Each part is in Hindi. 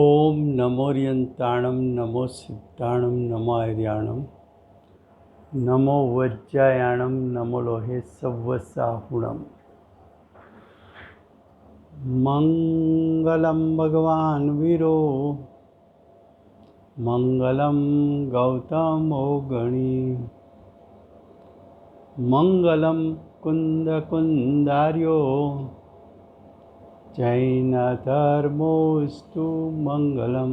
ओम नमोरियंताणम नमो सिद्धाणम नमो आर्याणम नमो वज्रायाणम नमो लोहे सव्वसाहुणम। मंगलम भगवान वीरो मंगलम गौतमो गणी मंगलम कुंद कुंदार्यो जैन धर्मोस्तु मंगलम।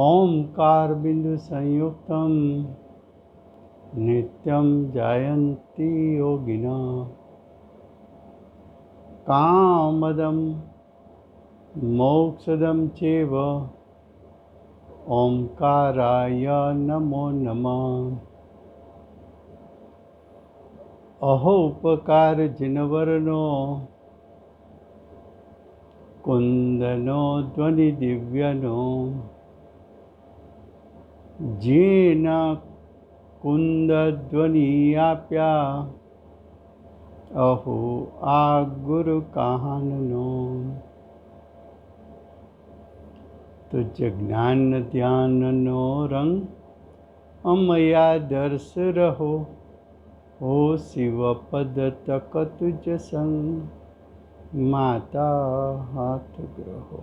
ओंकार बिंदु संयुक्तम नित्यं जायन्ति योगिना कामदं मोक्षदं चैव ओंकाराय नमो नमः। अहोपकार जिनवर्णो कुंदनो ध्वनि दिव्यनो जेन कुंदध्वनियाप्या अहो आ गुरु कहाननो। तुझ ज्ञान ध्यान नो रंग अमया दर्श रहो हो शिव पद तक तुझ संग माता हाथ ग्रहो।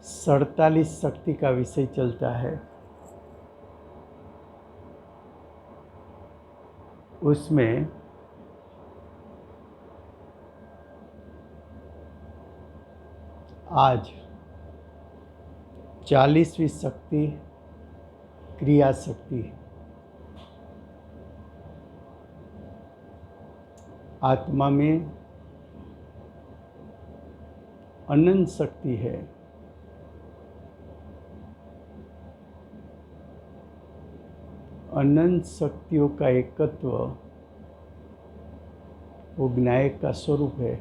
सड़तालीस शक्ति का विषय चलता है। उसमें आज 40वीं शक्ति क्रिया शक्ति। आत्मा में अनंत शक्ति है। अनंत शक्तियों का एकत्व वो विनायक का स्वरूप है।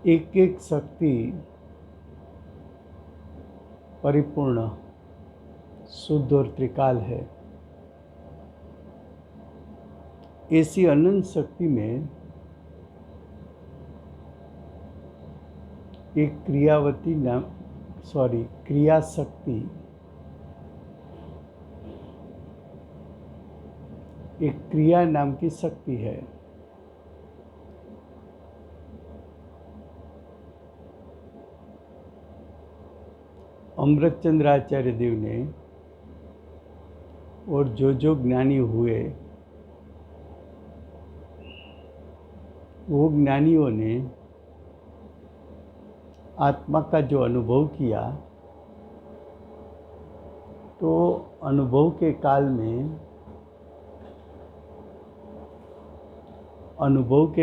एक एक शक्ति परिपूर्ण शुद्ध और त्रिकाल है। ऐसी अनंत शक्ति में एक क्रिया शक्ति, एक क्रिया नाम की शक्ति है। अमृतचंद्र आचार्य देव ने और जो ज्ञानी हुए वो ज्ञानियों ने आत्मा का जो अनुभव किया, तो अनुभव के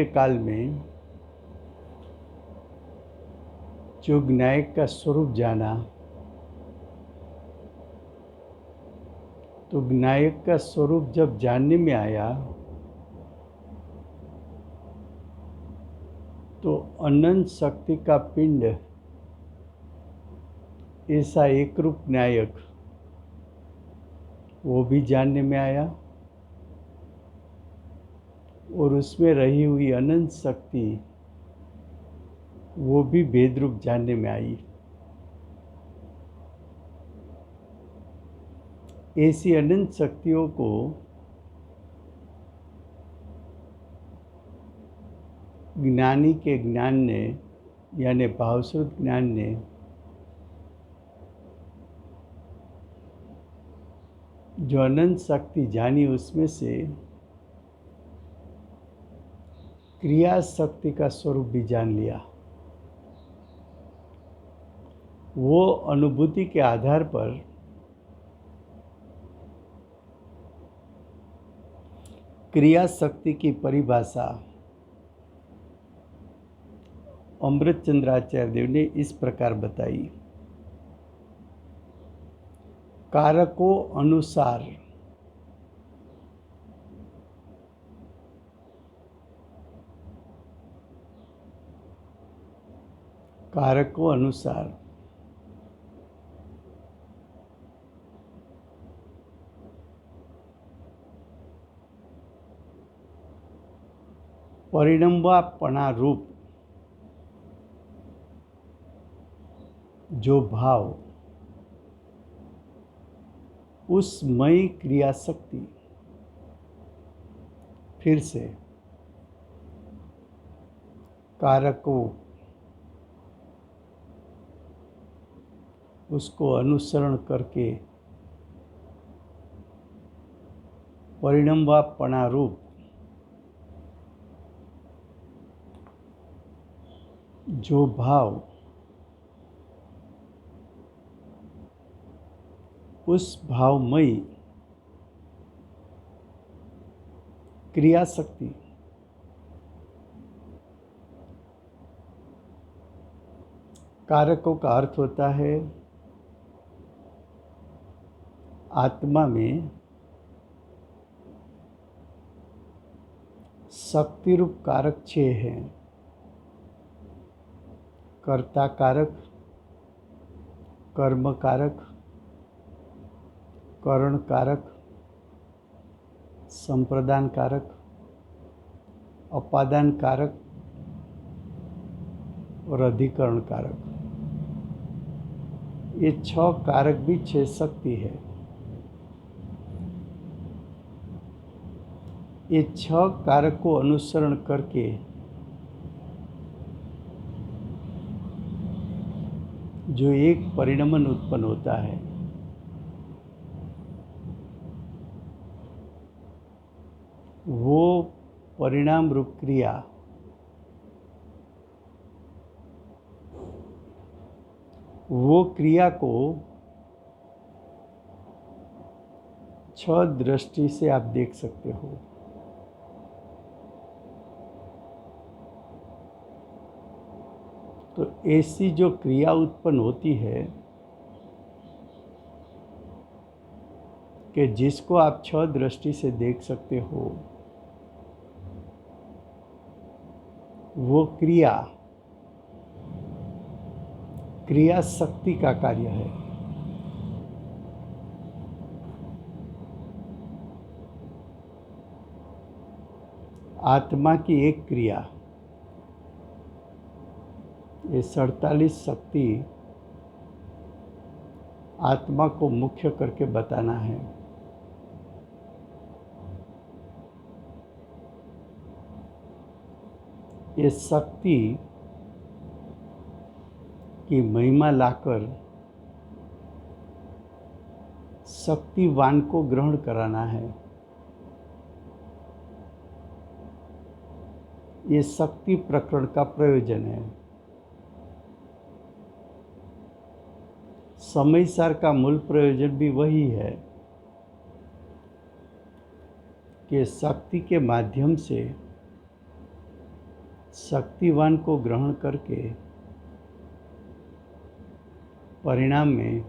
काल में जो विनायक का स्वरूप जाना, तो विनायक का स्वरूप जब जानने में आया तो अनंत शक्ति का पिंड, ऐसा एक रूप विनायक, वो भी जानने में आया और उसमें रही हुई अनंत शक्ति वो भी भेद रूप जानने में आई। ऐसी अनंत शक्तियों को ज्ञानी के ज्ञान ने, यानी भावश्रुत ज्ञान ने जो अनंत शक्ति जानी, उसमें से क्रिया शक्ति का स्वरूप भी जान लिया। वो अनुभूति के आधार पर क्रिया शक्ति की परिभाषा अमृतचंद्र आचार्य देव ने इस प्रकार बताई। कारकों अनुसार परिणमवापणा रूप जो भाव उस मई क्रिया शक्ति, फिर से कारकों उसको अनुसरण करके परिणमवापणा रूप जो भाव उस भावमयी क्रिया शक्ति कारकों का अर्थ होता है आत्मा में शक्ति रूप कारक 6 हैं। कर्ता कारक, कर्म कारक, करण कारक, संप्रदान कारक, अपादान कारक और अधिकरण कारक। ये 6 कारक भी 6 शक्ति है। ये 6 कारक को अनुसरण करके जो एक परिणमन उत्पन्न होता है, वो परिणाम रूप क्रिया वो क्रिया को 6 दृष्टि से आप देख सकते हो। तो ऐसी जो क्रिया उत्पन्न होती है कि जिसको आप 6 दृष्टि से देख सकते हो, वो क्रिया शक्ति का कार्य है। आत्मा की एक क्रिया, ये 47 शक्ति आत्मा को मुख्य करके बताना है। ये शक्ति की महिमा लाकर शक्तिवान को ग्रहण कराना है। ये शक्ति प्रकरण का प्रयोजन है। समय सार का मूल प्रयोजन भी वही है कि शक्ति के माध्यम से शक्तिवान को ग्रहण करके परिणाम में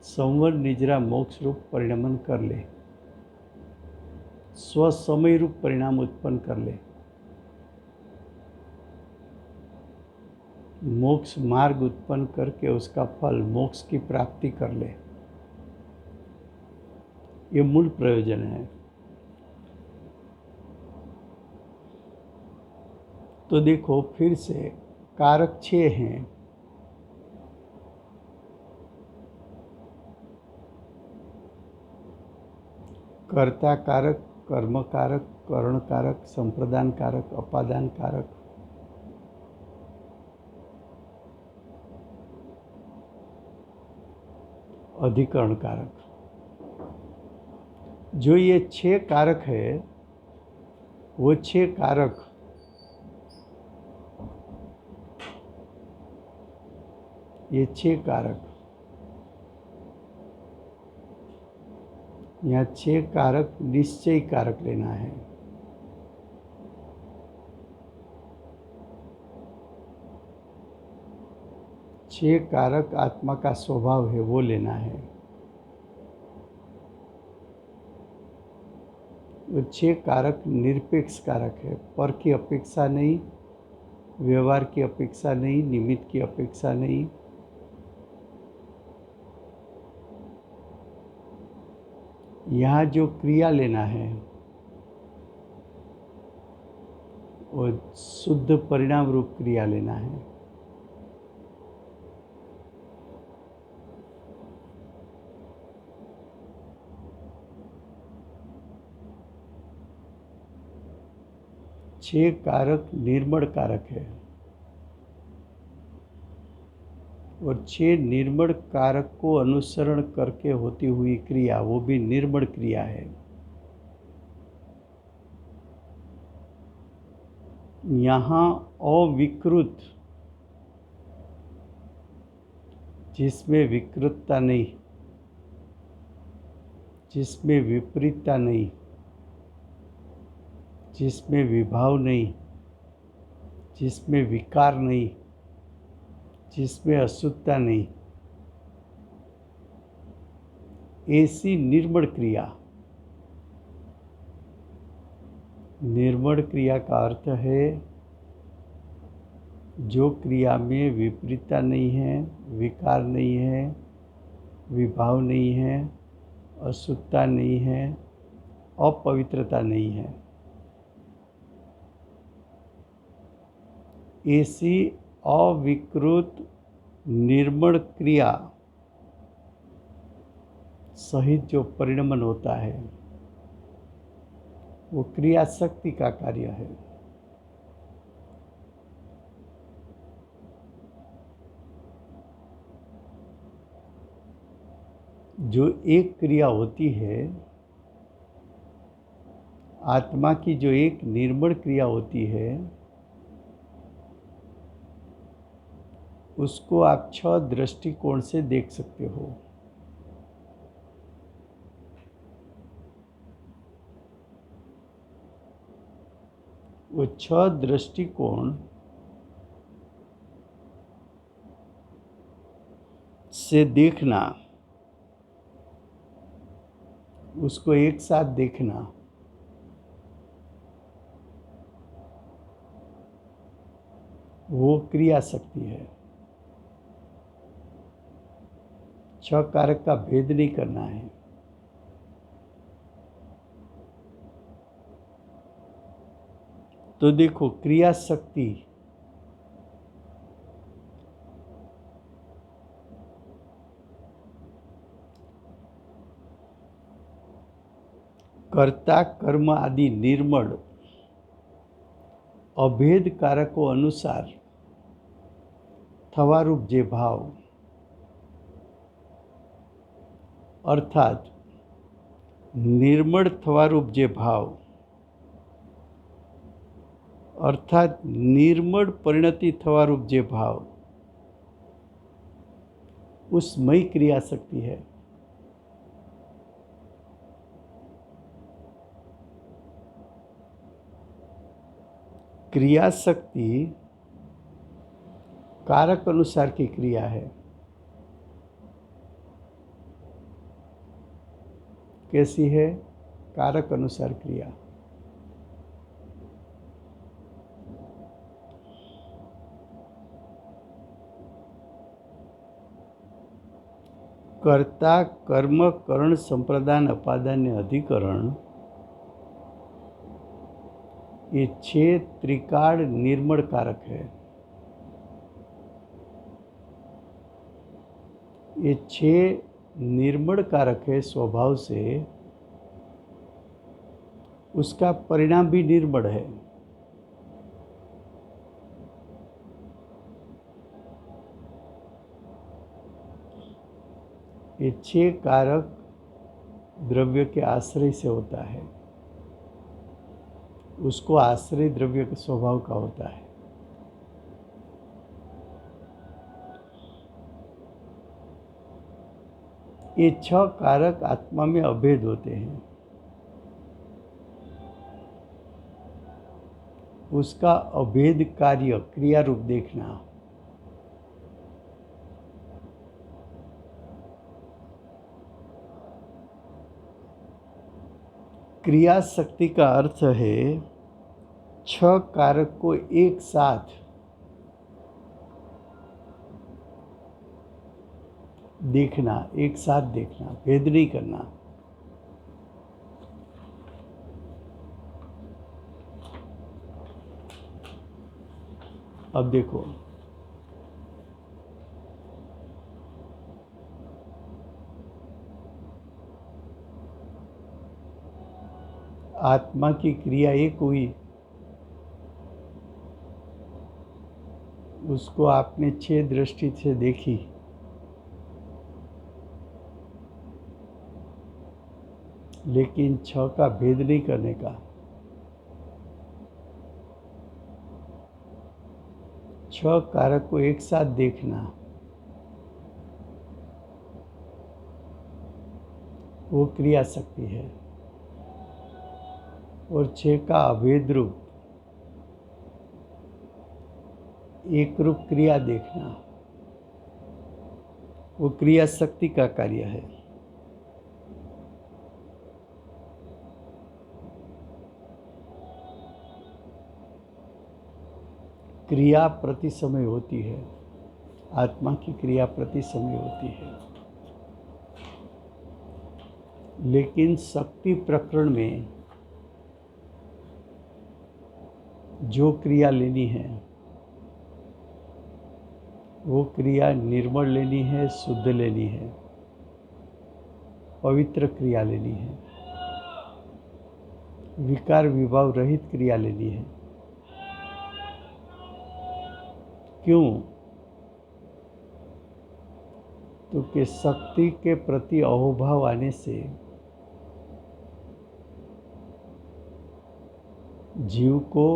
संवर निजरा मोक्ष रूप परिणमन कर ले, स्वसमय रूप परिणाम उत्पन्न कर ले, मोक्ष मार्ग उत्पन्न करके उसका फल मोक्ष की प्राप्ति कर ले। ये मूल प्रयोजन है। तो देखो फिर से कारक 6 हैं। कर्ता कारक, कर्म कारक, करण कारक, संप्रदान कारक, अपादान कारक, अधिकरण कारक। जो ये 6 कारक है, वो 6 कारक ये 6 कारक यहाँ 6 कारक निश्चय कारक लेना है। छह कारक आत्मा का स्वभाव है, वो लेना है। वो 6 कारक निरपेक्ष कारक है, पर की अपेक्षा नहीं, व्यवहार की अपेक्षा नहीं, निमित्त की अपेक्षा नहीं। यहाँ जो क्रिया लेना है और शुद्ध परिणाम रूप क्रिया लेना है। छह कारक निर्मल कारक है और छह निर्मल कारक को अनुसरण करके होती हुई क्रिया, वो भी निर्मल क्रिया है। यहाँ अविकृत, जिसमें विकृतता नहीं, जिसमें विपरीतता नहीं, जिसमें विभाव नहीं, जिसमें विकार नहीं, जिसमें अशुद्धता नहीं, ऐसी निर्मल क्रिया। निर्मल क्रिया का अर्थ है जो क्रिया में विपरीतता नहीं है, विकार नहीं है, विभाव नहीं है, अशुद्धता नहीं है, अपवित्रता नहीं है। ऐसी अविकृत निर्मल क्रिया सहित जो परिणमन होता है वो क्रिया शक्ति का कार्य है। जो एक क्रिया होती है, आत्मा की जो एक निर्मल क्रिया होती है, उसको आप 6 दृष्टिकोण से देख सकते हो। वो 6 दृष्टिकोण से देखना, उसको एक साथ देखना, वो क्रिया शक्ति है। 6 कारक का भेद नहीं करना है। तो देखो, क्रिया शक्ति कर्ता कर्म आदि निर्मल अभेद कारकों अनुसार थवारूप जे भाव, अर्थात निर्मल थवारूप जे भाव, अर्थात निर्मल परिणति थवारूप जे भाव, उसमय क्रिया शक्ति है। क्रिया शक्ति कारक अनुसार की क्रिया है। कैसी है? कारक अनुसार क्रिया। कर्ता कर्म करण संप्रदान अपादान्य अधिकरण, ये 6 त्रिकाल निर्मल कारक है। ये 6 निर्मल कारक है स्वभाव से, उसका परिणाम भी निर्मल है। ये 6 कारक द्रव्य के आश्रय से होता है, उसको आश्रय द्रव्य के स्वभाव का होता है। ये 6 कारक आत्मा में अभेद होते हैं। उसका अभेद कार्य क्रिया रूप देखना। क्रिया शक्ति का अर्थ है 6 कारक को एक साथ देखना, एक साथ देखना, भेद नहीं करना। अब देखो, आत्मा की क्रिया एक हुई, उसको आपने 6 दृष्टि से देखी, लेकिन 6 का भेद नहीं करने का। 6 कारक को एक साथ देखना, वो क्रिया शक्ति है। और 6 का अभेद रूप, एक रूप क्रिया देखना, वो क्रिया शक्ति का कार्य है। क्रिया प्रति समय होती है, आत्मा की क्रिया प्रति समय होती है, लेकिन शक्ति प्रकरण में जो क्रिया लेनी है वो क्रिया निर्मल लेनी है, शुद्ध लेनी है, पवित्र क्रिया लेनी है, विकार विभाव रहित क्रिया लेनी है। क्यों? तो कि शक्ति के प्रति अहोभाव आने से जीव को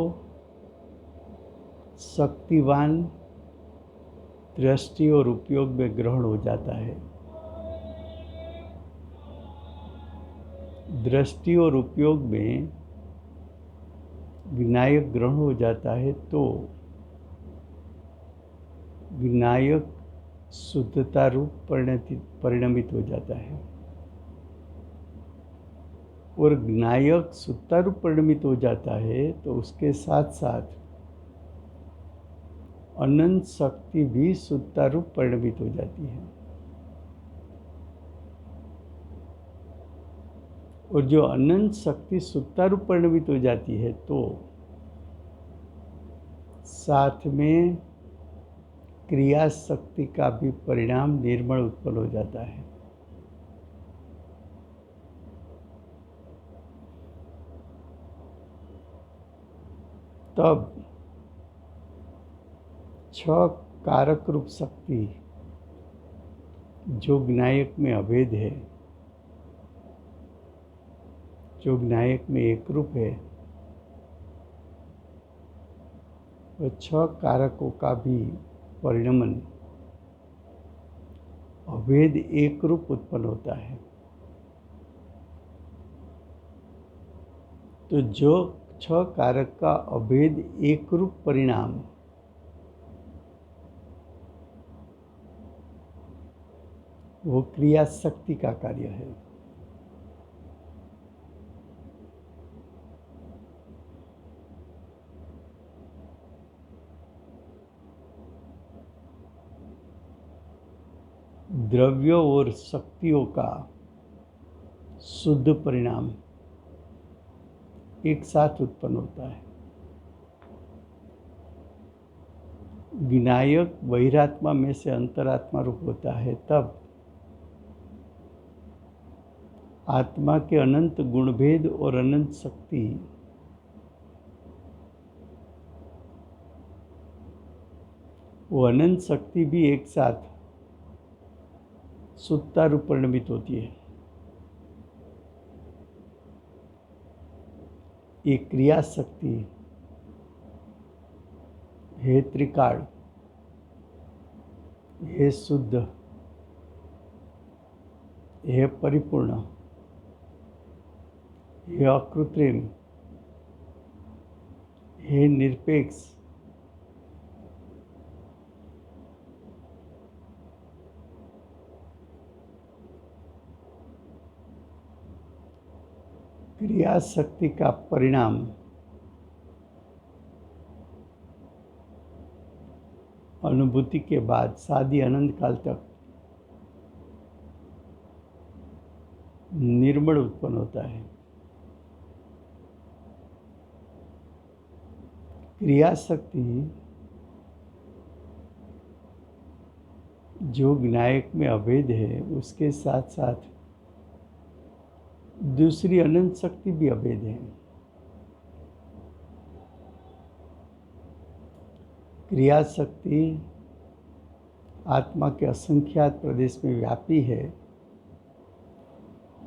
शक्तिवान दृष्टि और उपयोग में ग्रहण हो जाता है। दृष्टि और उपयोग में विनायक ग्रहण हो जाता है तो विनायक शुद्धता रूप परिणमित हो जाता है। और विनायक शुद्धता रूप परिणमित हो जाता है तो उसके साथ साथ अनंत शक्ति भी शुद्धता रूप परिणमित हो जाती है। और जो अनंत शक्ति शुद्धता रूप परिणमित हो जाती है तो साथ में क्रिया शक्ति का भी परिणाम निर्मल उत्पन्न हो जाता है। तब 6 कारक रूप शक्ति जो विनायक में अभेद है, जो विनायक में एक रूप है, वो 6 कारकों का भी परिणमन अभेद एक रूप उत्पन्न होता है। तो जो 6 कारक का अभेद एक रूप परिणाम वो क्रिया शक्ति का कार्य है। द्रव्यों और शक्तियों का शुद्ध परिणाम एक साथ उत्पन्न होता है। विनायक बहिरात्मा में से अंतरात्मा रूप होता है, तब आत्मा के अनंत गुणभेद और अनंत शक्ति वो अनंत शक्ति भी एक साथ शुद्धता रूप परिणमित होती है। ये क्रिया शक्ति हे त्रिकाल, हे शुद्ध, हे परिपूर्ण, हे अकृत्रिम, हे निरपेक्ष, क्रिया शक्ति का परिणाम अनुभूति के बाद शादी अनंत काल तक निर्मल उत्पन्न होता है। क्रिया शक्ति जो विनायक में अभेद है उसके साथ साथ दूसरी अनंत शक्ति भी अभेद है। क्रिया शक्ति आत्मा के असंख्यात प्रदेश में व्यापी है,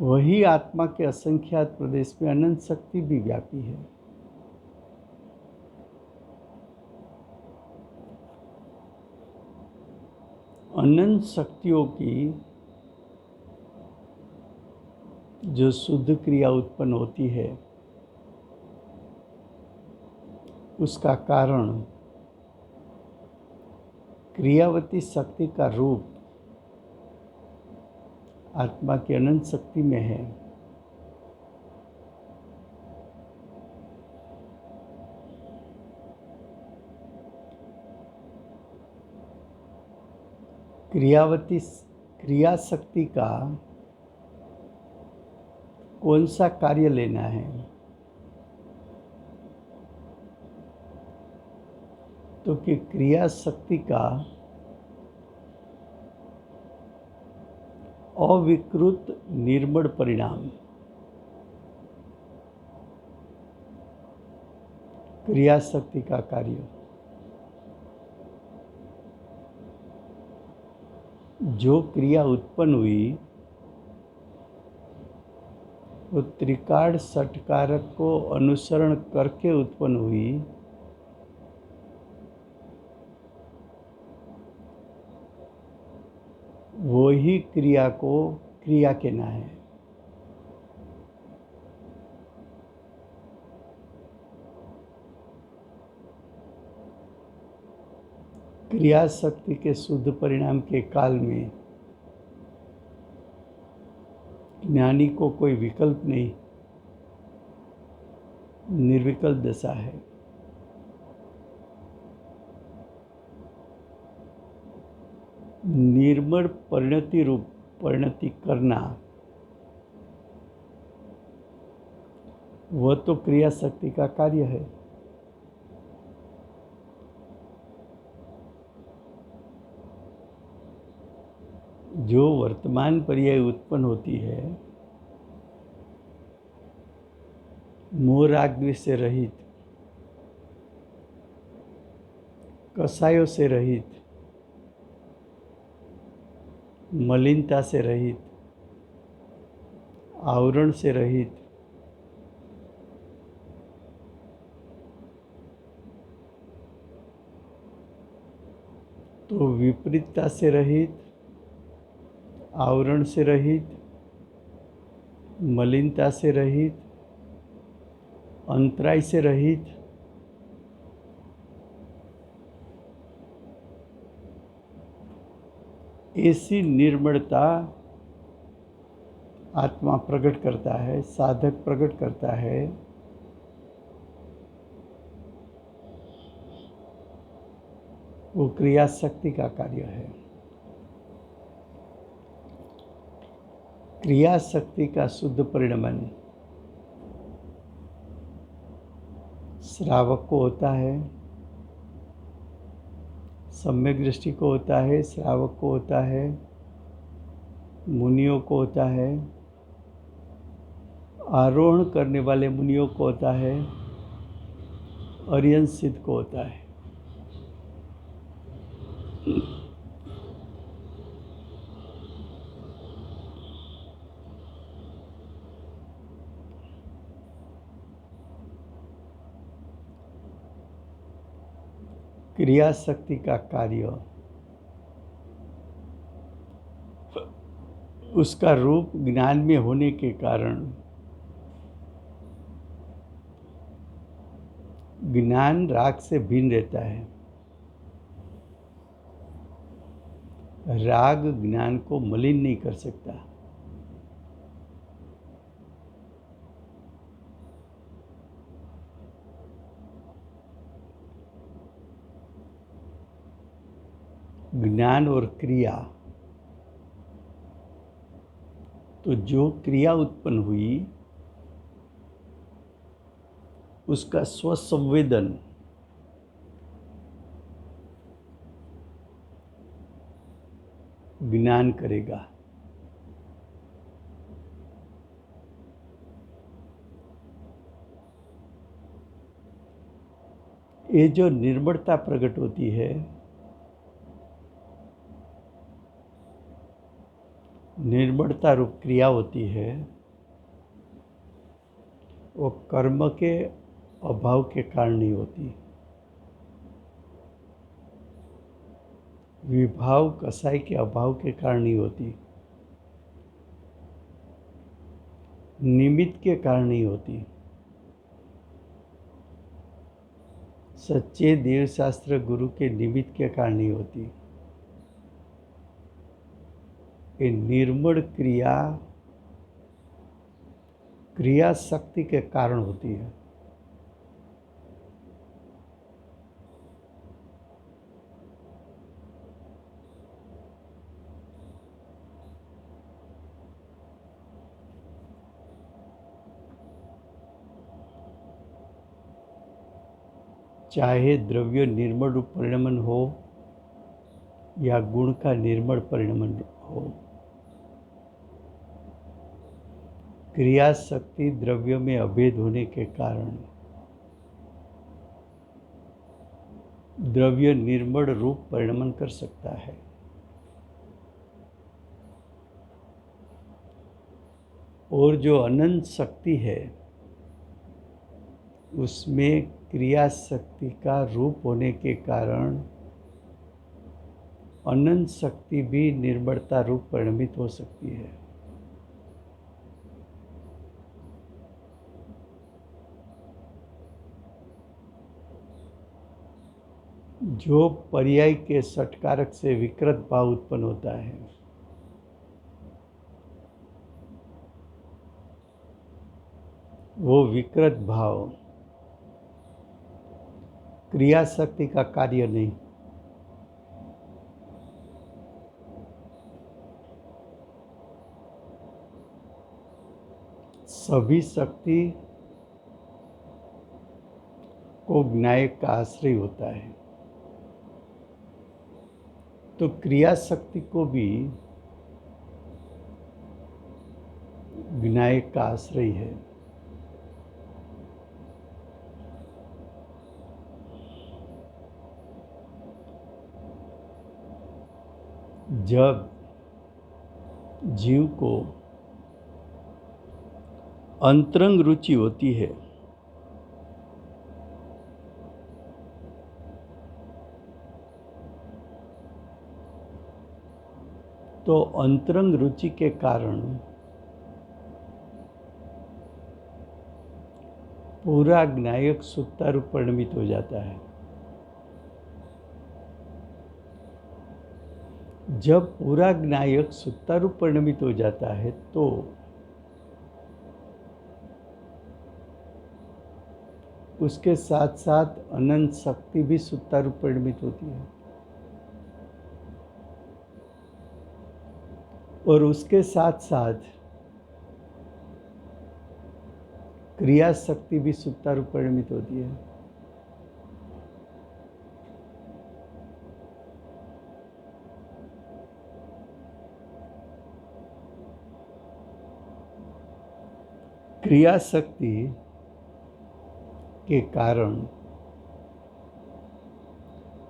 वही आत्मा के असंख्यात प्रदेश में अनंत शक्ति भी व्यापी है। अनंत शक्तियों की जो शुद्ध क्रिया उत्पन्न होती है उसका कारण क्रियावती शक्ति का रूप आत्मा की अनंत शक्ति में है। क्रिया शक्ति का कौन सा कार्य लेना है, तो कि क्रिया शक्ति का अविकृत निर्मल परिणाम क्रिया शक्ति का कार्य। जो क्रिया उत्पन्न हुई वो त्रिकाल षटकारक को अनुसरण करके उत्पन्न हुई, वो ही क्रिया को क्रिया कहना है। क्रिया शक्ति के शुद्ध परिणाम के काल में ज्ञानी को कोई विकल्प नहीं, निर्विकल्प दशा है। निर्मल परिणति रूप परिणति करना वह तो क्रिया शक्ति का कार्य है। जो वर्तमान पर्याय उत्पन्न होती है मोह राग द्वेष से रहित, कसायों से रहित, मलिनता से रहित, आवरण से रहित, तो विपरीतता से रहित, आवरण से रहित, मलिनता से रहित, अंतराय से रहित, ऐसी निर्मलता आत्मा प्रकट करता है, साधक प्रकट करता है। वो क्रिया शक्ति का कार्य है। क्रिया शक्ति का शुद्ध परिणमन श्रावक को होता है, सम्यक दृष्टि को होता है, श्रावक को होता है, मुनियों को होता है, आरोहण करने वाले मुनियों को होता है, अर्यन सिद्ध को होता है। क्रिया शक्ति का कार्य उसका रूप ज्ञान में होने के कारण ज्ञान राग से भिन्न रहता है। राग ज्ञान को मलिन नहीं कर सकता। ज्ञान और क्रिया, तो जो क्रिया उत्पन्न हुई उसका स्वसंवेदन ज्ञान करेगा। ये जो निर्मलता प्रकट होती है, निर्मलता रूप क्रिया होती है, वो कर्म के अभाव के कारण नहीं होती। विभाव कसाई के अभाव के कारण नहीं होती, निमित्त के कारण नहीं होती। सच्चे देवशास्त्र गुरु के निमित्त के कारण नहीं होती। ये निर्मल क्रिया क्रिया शक्ति के कारण होती है। चाहे द्रव्य निर्मल रूप परिणमन हो या गुण का निर्मल परिणमन हो, क्रिया शक्ति द्रव्य में अभेद होने के कारण द्रव्य निर्मल रूप परिणमन कर सकता है। और जो अनंत शक्ति है, उसमें क्रिया शक्ति का रूप होने के कारण अनंत शक्ति भी निर्मलता रूप परिणमित हो सकती है। जो पर्याय के षटकारक से विकृत भाव उत्पन्न होता है, वो विकृत भाव क्रिया शक्ति का कार्य नहीं। सभी शक्ति को ज्ञायक का आश्रय होता है, तो क्रिया शक्ति को भी ज्ञायक का आश्रय है। जब जीव को अंतरंग रुचि होती है, तो अंतरंग रुचि के कारण पूरा ज्ञायक सुक्तारूप परिणमित हो जाता है। जब पूरा ज्ञायक सुक्तारूप परिणमित हो जाता है, तो उसके साथ साथ अनंत शक्ति भी सुक्तारूप परिणमित होती है, और उसके साथ साथ क्रिया शक्ति भी सुक्तारूप परिणमित होती है। क्रिया शक्ति के कारण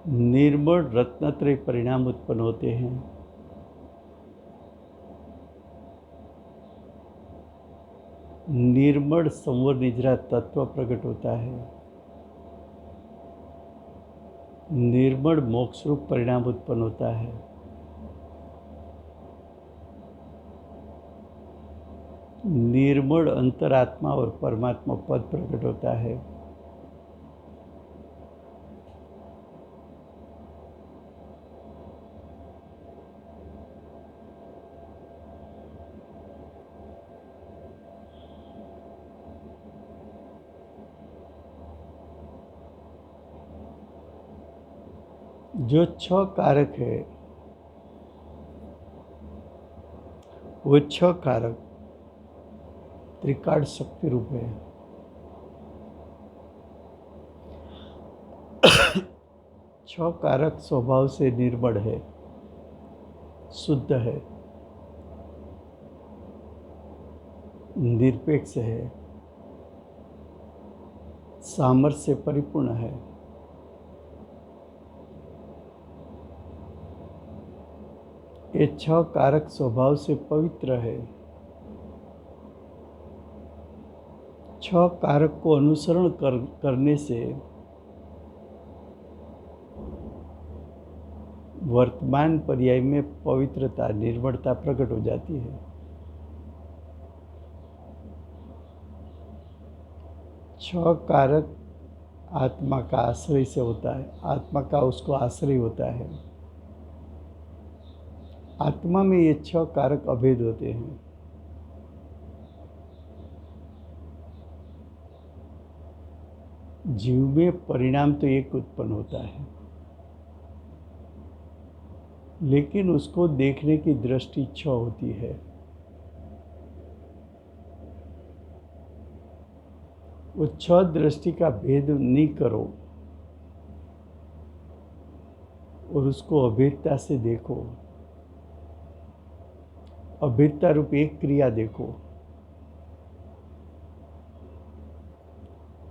निर्मल रत्नत्रय परिणाम उत्पन्न होते हैं। निर्मल संवर निजरा तत्व प्रकट होता है। निर्मल मोक्ष रूप परिणाम उत्पन्न होता है। निर्मल अंतरात्मा और परमात्मा पद प्रकट होता है। जो 6 कारक है, वो 6 कारक त्रिकाल शक्ति रूप है। 6 कारक स्वभाव से निर्मल है। शुद्ध है, निरपेक्ष है, सामर्थ्य से परिपूर्ण है। ये 6 कारक स्वभाव से पवित्र है। 6 कारक को अनुसरण करने से वर्तमान पर्याय में पवित्रता, निर्मलता प्रकट हो जाती है। 6 कारक आत्मा का आश्रय से होता है, आत्मा का उसको आश्रय होता है। आत्मा में ये 6 कारक अभेद होते हैं। जीव में परिणाम तो एक उत्पन्न होता है, लेकिन उसको देखने की दृष्टि 6 होती है। वो 6 दृष्टि का भेद नहीं करो और उसको अभेदता से देखो, अभेदता रूप एक क्रिया देखो,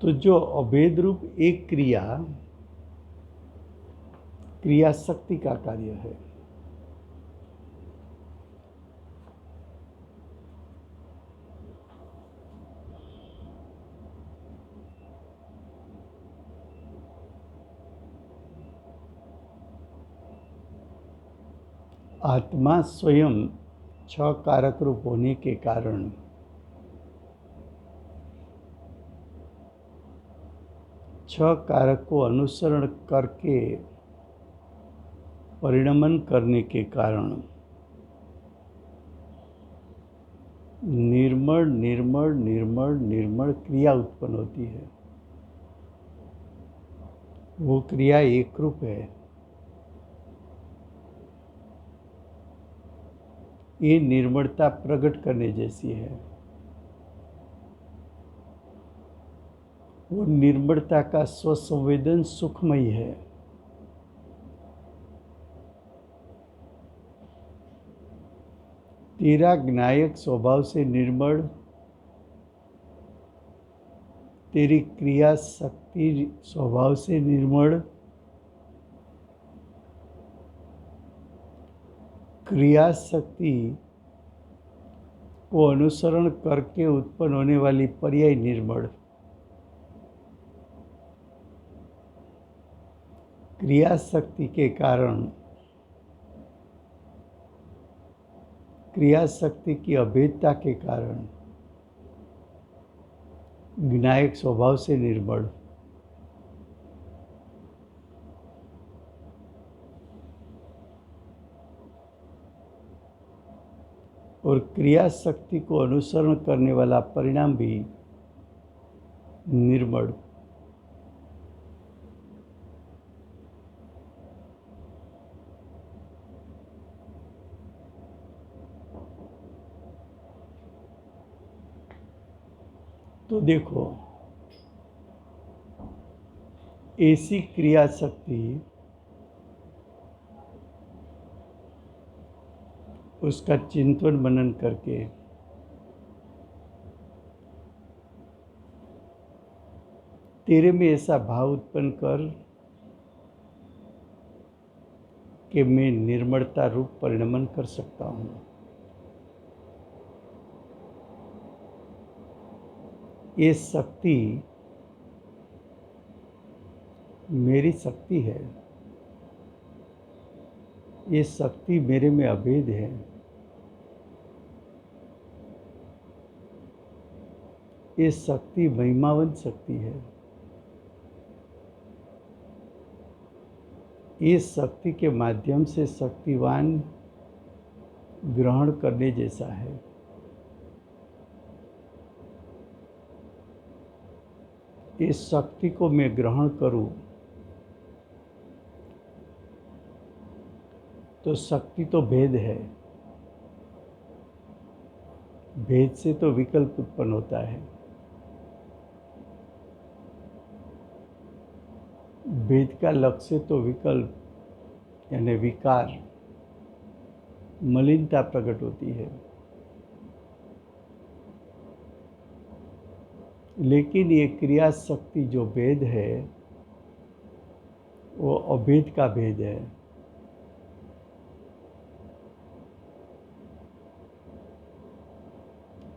तो जो अभेद रूप एक क्रिया शक्ति का कार्य है। आत्मा स्वयं 6 कारक रूप होने के कारण छह कारक को अनुसरण करके परिणमन करने के कारण निर्मल निर्मल निर्मल निर्मल क्रिया उत्पन्न होती है। वो क्रिया एक रूप है। ये निर्मलता प्रकट करने जैसी है। वो निर्मलता का स्वसंवेदन सुखमयी है। तेरा ज्ञायक स्वभाव से निर्मल, तेरी क्रिया शक्ति स्वभाव से निर्मल, क्रिया शक्ति को अनुसरण करके उत्पन्न होने वाली पर्याय निर्मल, क्रिया शक्ति के कारण क्रिया शक्ति की अभेदता के कारण ज्ञायक स्वभाव से निर्मल। और क्रिया शक्ति को अनुसरण करने वाला परिणाम भी निर्मल। तो देखो, ऐसी क्रिया शक्ति उसका चिंतन मनन करके तेरे में ऐसा भाव उत्पन्न कर कि मैं निर्मलता रूप परिणमन कर सकता हूँ। ये शक्ति मेरी शक्ति है। ये शक्ति मेरे में अभेद है। ये शक्ति महिमावंत शक्ति है। इस शक्ति के माध्यम से शक्तिवान ग्रहण करने जैसा है। इस शक्ति को मैं ग्रहण करूं तो शक्ति तो भेद है। भेद से तो विकल्प उत्पन्न होता है। भेद का लक्ष्य तो विकल्प यानी विकार, मलिनता प्रकट होती है। लेकिन ये क्रिया शक्ति जो भेद है वो अभेद का भेद है।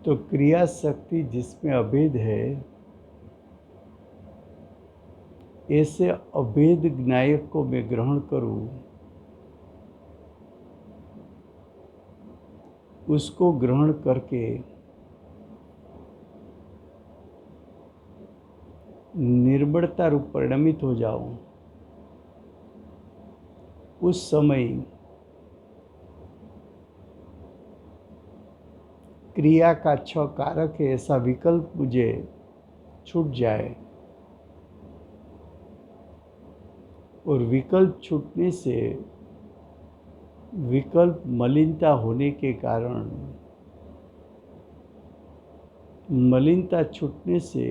तो क्रिया शक्ति जिसमें अभेद है, ऐसे अभेद ज्ञायक को मैं ग्रहण करूं, उसको ग्रहण करके निर्बलता रूप परिणमित हो जाऊं, उस समय क्रिया का छ कारक है ऐसा विकल्प मुझे छूट जाए, और विकल्प छूटने से विकल्प मलिनता होने के कारण, मलिनता छूटने से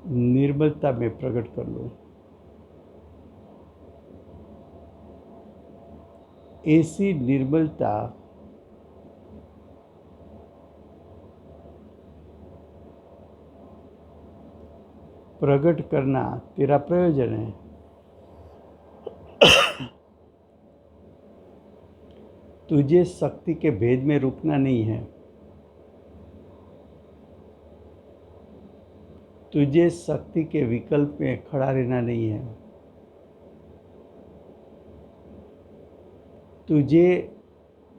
निर्मलता में प्रकट कर लो। ऐसी निर्मलता प्रकट करना तेरा प्रयोजन है। तुझे शक्ति के भेद में रुकना नहीं है, तुझे शक्ति के विकल्प में खड़ा रहना नहीं है। तुझे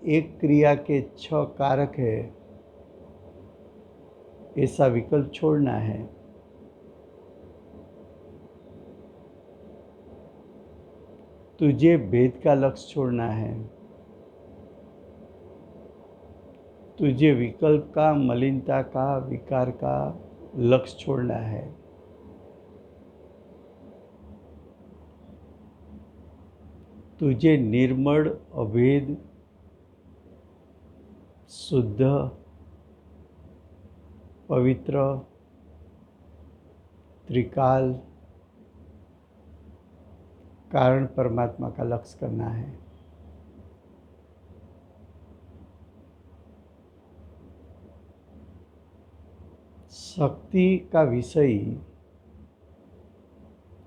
एक क्रिया के छ कारक है ऐसा विकल्प छोड़ना है। तुझे भेद का लक्ष्य छोड़ना है। तुझे विकल्प का, मलिनता का, विकार का लक्ष्य छोड़ना है। तुझे निर्मल, अभेद, शुद्ध, पवित्र, त्रिकाल कारण परमात्मा का लक्ष्य करना है। शक्ति का विषय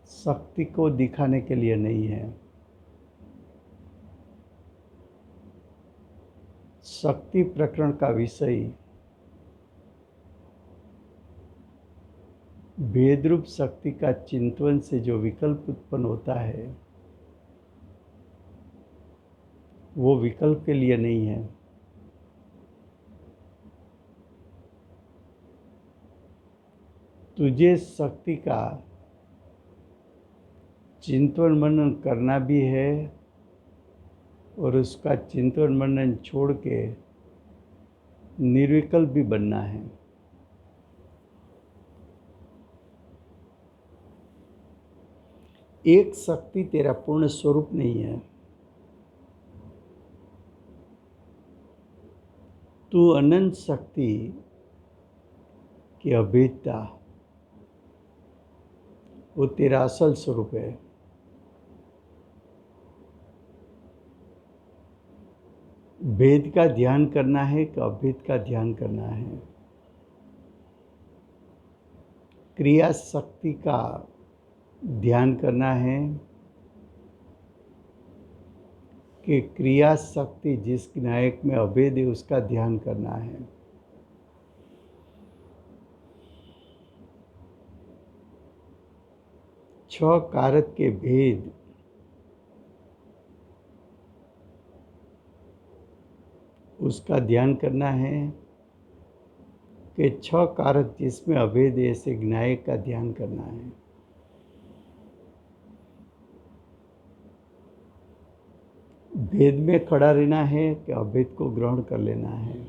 शक्ति को दिखाने के लिए नहीं है। शक्ति प्रकरण का विषय भेदरूप शक्ति का चिंतन से जो विकल्प उत्पन्न होता है, वो विकल्प के लिए नहीं है। तुझे शक्ति का चिंतन मनन करना भी है और उसका चिंतन मनन छोड़ के निर्विकल्प भी बनना है। एक शक्ति तेरा पूर्ण स्वरूप नहीं है। तू अनंत शक्ति की अभेदता, वो तेरा असल स्वरूप है। भेद का ध्यान करना है कि अभेद का ध्यान करना है। क्रिया शक्ति का ध्यान करना है कि क्रिया शक्ति जिस नायक में अभेद है उसका ध्यान करना है। छ कारक के भेद उसका ध्यान करना है कि छ कारक जिसमें अभेद है ऐसे ज्ञायक का ध्यान करना है। भेद में खड़ा रहना है कि अभेद को ग्रहण कर लेना है।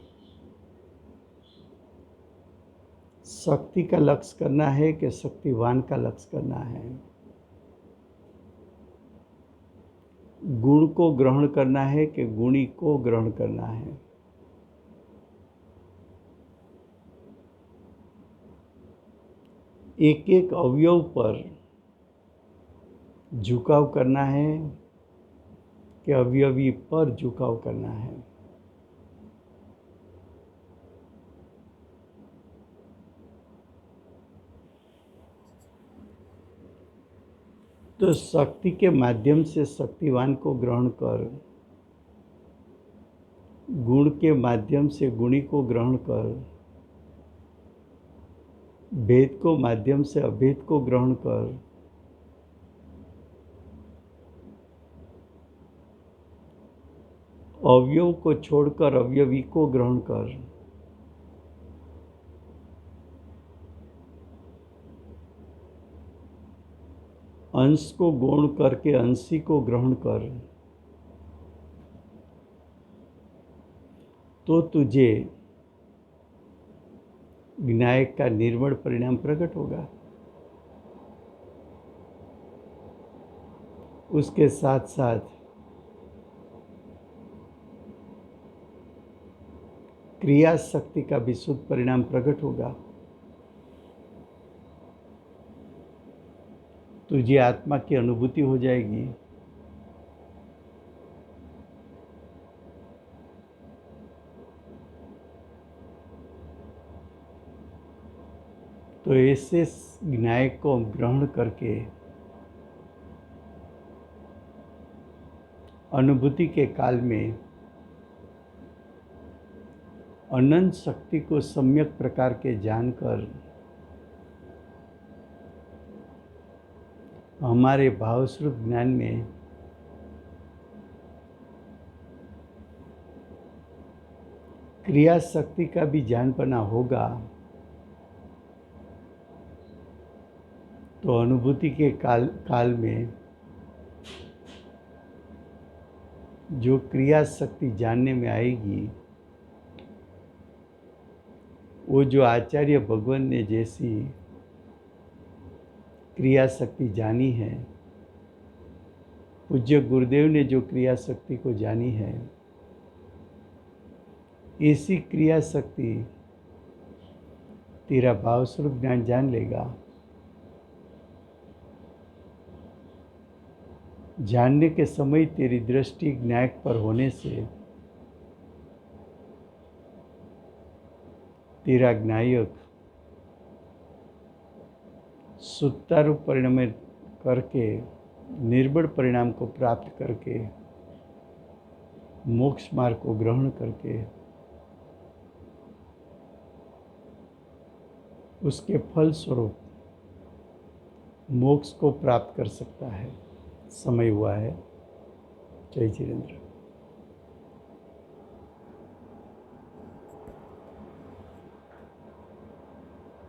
शक्ति का लक्ष्य करना है कि शक्तिवान का लक्ष्य करना है। गुण को ग्रहण करना है कि गुणी को ग्रहण करना है। एक एक अवयव पर झुकाव करना है के अवयवी पर झुकाव करना है। तो शक्ति के माध्यम से शक्तिवान को ग्रहण कर, गुण के माध्यम से गुणी को ग्रहण कर, भेद को माध्यम से अभेद को ग्रहण कर, अवयव को छोड़कर अवयवी को ग्रहण कर, अंश को गौण करके अंशी को ग्रहण कर, तो तुझे विनायक का निर्मल परिणाम प्रकट होगा। उसके साथ साथ क्रिया शक्ति का विशुद्ध परिणाम प्रकट होगा। तुझे आत्मा की अनुभूति हो जाएगी। तो ऐसे विनायक को ग्रहण करके अनुभूति के काल में अनंत शक्ति को सम्यक प्रकार के जानकर हमारे भावस्वरूप ज्ञान में क्रिया शक्ति का भी जानपना होगा। तो अनुभूति के काल में जो क्रिया शक्ति जानने में आएगी, वो जो आचार्य भगवान ने जैसी क्रिया शक्ति जानी है, पूज्य गुरुदेव ने जो क्रिया शक्ति को जानी है, ऐसी क्रिया शक्ति तेरा भावस्वरूप ज्ञान जान लेगा। जानने के समय तेरी दृष्टि ज्ञायक पर होने से तेरा ज्ञायक सुतारू परिणाम करके निर्बल परिणाम को प्राप्त करके मोक्ष मार्ग को ग्रहण करके उसके फल स्वरूप मोक्ष को प्राप्त कर सकता है। समय हुआ है। जय जितेंद्र।